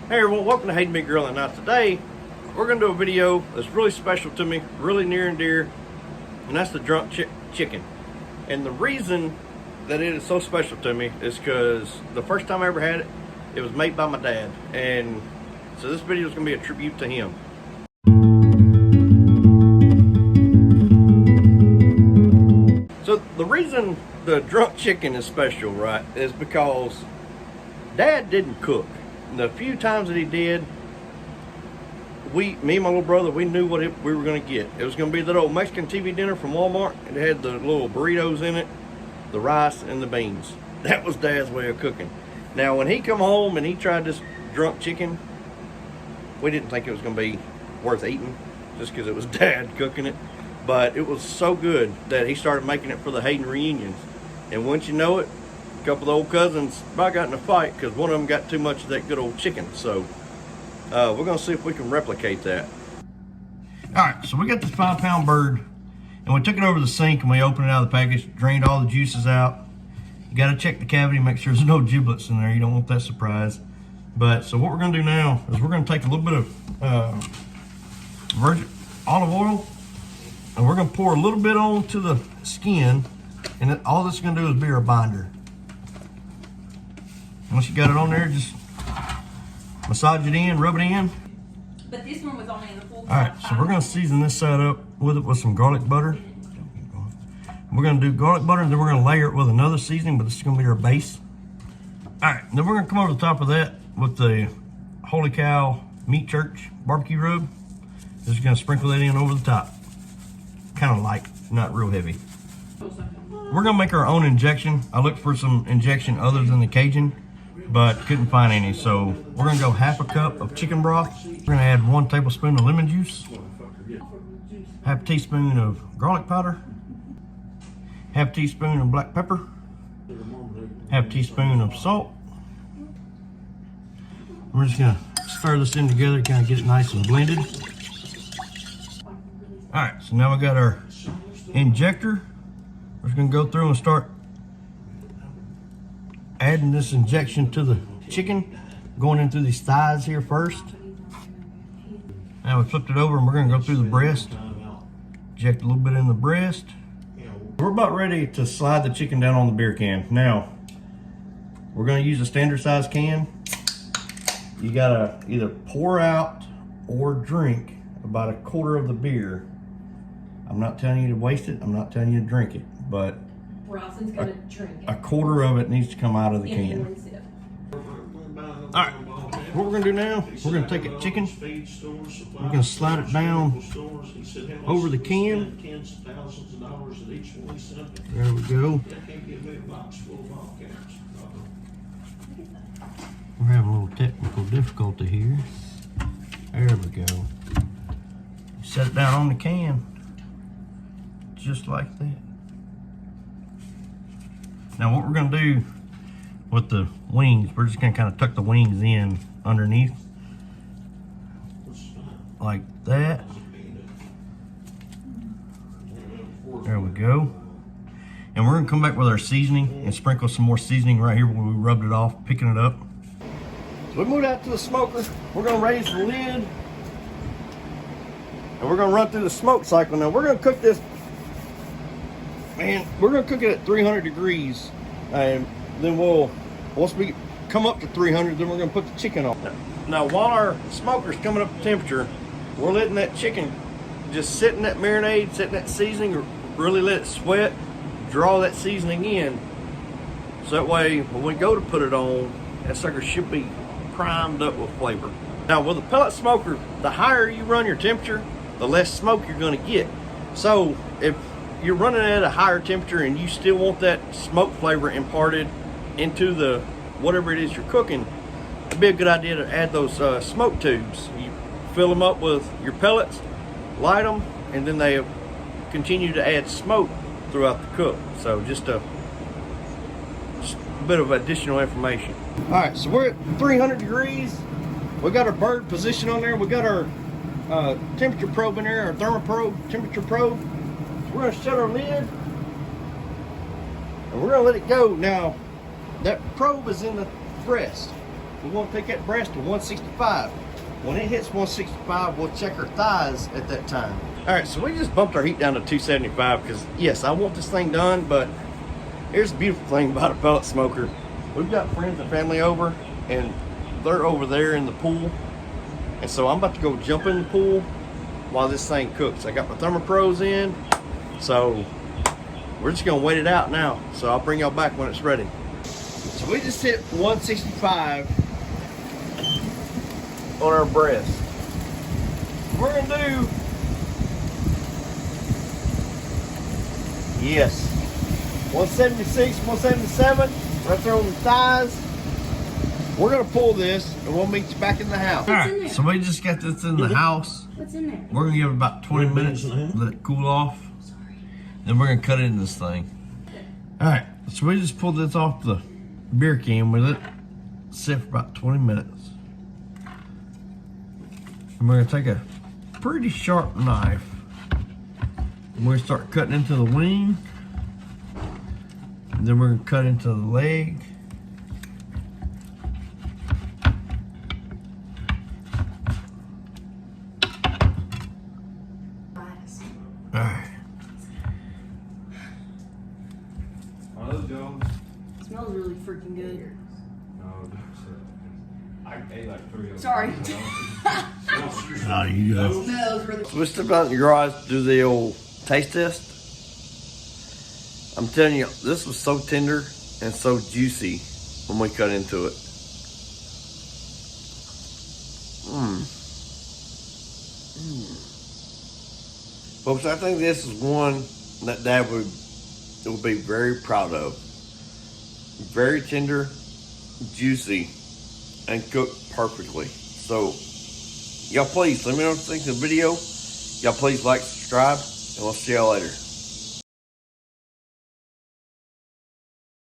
Hey everyone, welcome to Hayden Meat Grilling. Now today, we're going to do a video that's really special to me, really near and dear, and that's the drunk chicken. And the reason that it is so special to me is because the first time I ever had it, it was made by my dad. And so this video is going to be a tribute to him. So the reason the drunk chicken is special, right, is because Dad didn't cook. The few times that he did, me and my little brother, we knew what we were going to get. It was going to be that old Mexican TV dinner from Walmart. It had the little burritos in it, the rice, and the beans. That was Dad's way of cooking. Now, when he come home and he tried this drunk chicken, we didn't think it was going to be worth eating just because it was Dad cooking it. But it was so good that he started making it for the Hayden reunions. And once you know it, a couple of the old cousins about got in a fight because one of them got too much of that good old chicken. So we're gonna see if we can replicate that. All right, so we got this 5-pound bird and we took it over the sink and we opened it out of the package, drained all the juices out. You gotta check the cavity, make sure there's no giblets in there. You don't want that surprise. But so what we're gonna do now is we're gonna take a little bit of virgin olive oil and we're gonna pour a little bit onto the skin, and all this is gonna do is be our binder. Once you got it on there, just massage it in, rub it in. But this one was only in the full. All right, so we're gonna season this side up with some garlic butter. We're gonna do garlic butter, and then we're gonna layer it with another seasoning, but this is gonna be our base. All right, then we're gonna come over the top of that with the Holy Cow Meat Church barbecue rub. Just gonna sprinkle that in over the top. Kind of light, not real heavy. We're gonna make our own injection. I looked for some injection other than the Cajun, but couldn't find any. So we're gonna go half a cup of chicken broth. We're gonna add 1 tablespoon of lemon juice, half teaspoon of garlic powder, half teaspoon of black pepper, half teaspoon of salt. We're just gonna stir this in together, kind of get it nice and blended. All right, so now we got our injector. We're just gonna go through and start adding this injection to the chicken, going in through these thighs here first. Now we flipped it over and we're gonna go through the breast. Inject a little bit in the breast. We're about ready to slide the chicken down on the beer can. Now, we're gonna use a standard size can. You gotta either pour out or drink about 1/4 of the beer. I'm not telling you to waste it, I'm not telling you to drink it, but Bronson's gonna drink it. 1/4 of it needs to come out of the can. All right, what we're gonna do now, we're gonna take a chicken, we're gonna slide it down over the can. There we go. We're having a little technical difficulty here. There we go. Set it down on the can, just like that. Now what we're gonna do with the wings, we're just gonna kind of tuck the wings in underneath, like that. There we go. And we're gonna come back with our seasoning and sprinkle some more seasoning right here where we rubbed it off, picking it up. So we moved out to the smoker. We're gonna raise the lid and we're gonna run through the smoke cycle. Now we're gonna cook this, man, we're gonna cook it at 300 degrees. And then once we come up to 300, then we're gonna put the chicken on. Now while our smoker's coming up to temperature, we're letting that chicken just sit in that marinade, sit in that seasoning, really let it sweat, draw that seasoning in. So that way, when we go to put it on, that sucker should be primed up with flavor. Now with a pellet smoker, the higher you run your temperature, the less smoke you're gonna get. So if you're running at a higher temperature and you still want that smoke flavor imparted into the whatever it is you're cooking, it'd be a good idea to add those smoke tubes. You fill them up with your pellets, light them, and then they continue to add smoke throughout the cook. So just a bit of additional information. All right, so we're at 300 degrees. We got our bird position on there. We got our temperature probe in there, our thermoprobe, temperature probe. So we're gonna shut our lid and we're gonna let it go. Now, that probe is in the breast. we want to take that breast to 165. When it hits 165, we'll check our thighs at that time. All right, so we just bumped our heat down to 275 because, yes, I want this thing done, but here's the beautiful thing about a pellet smoker. We've got friends and family over, and they're over there in the pool. And so I'm about to go jump in the pool while this thing cooks. I got my Thermopros in, so we're just gonna wait it out now. So I'll bring y'all back when it's ready. So we just hit 165 on our breast. We're gonna do, yes, 176, 177, right there on the thighs. We're gonna pull this and we'll meet you back in the house. All right, so we just got this in the house. What's in there? We're gonna give it about 20 minutes, let it cool off. Then we're gonna cut into this thing. All right, so we just pulled this off the beer can with it. Sit for about 20 minutes. And we're gonna take a pretty sharp knife. And we're gonna start cutting into the wing. And then we're gonna cut into the leg. All right. It smells really freaking good. I ate like 3 of them. Sorry. Oh, you go. Smells really. So we stepped out in the garage to do the old taste test. I'm telling you, this was so tender and so juicy when we cut into it. Folks, I think this is one that Dad would be very proud of. Very tender, juicy, and cooked perfectly. So, y'all please let me know what you think of the video. Y'all please like, subscribe, and we'll see y'all later.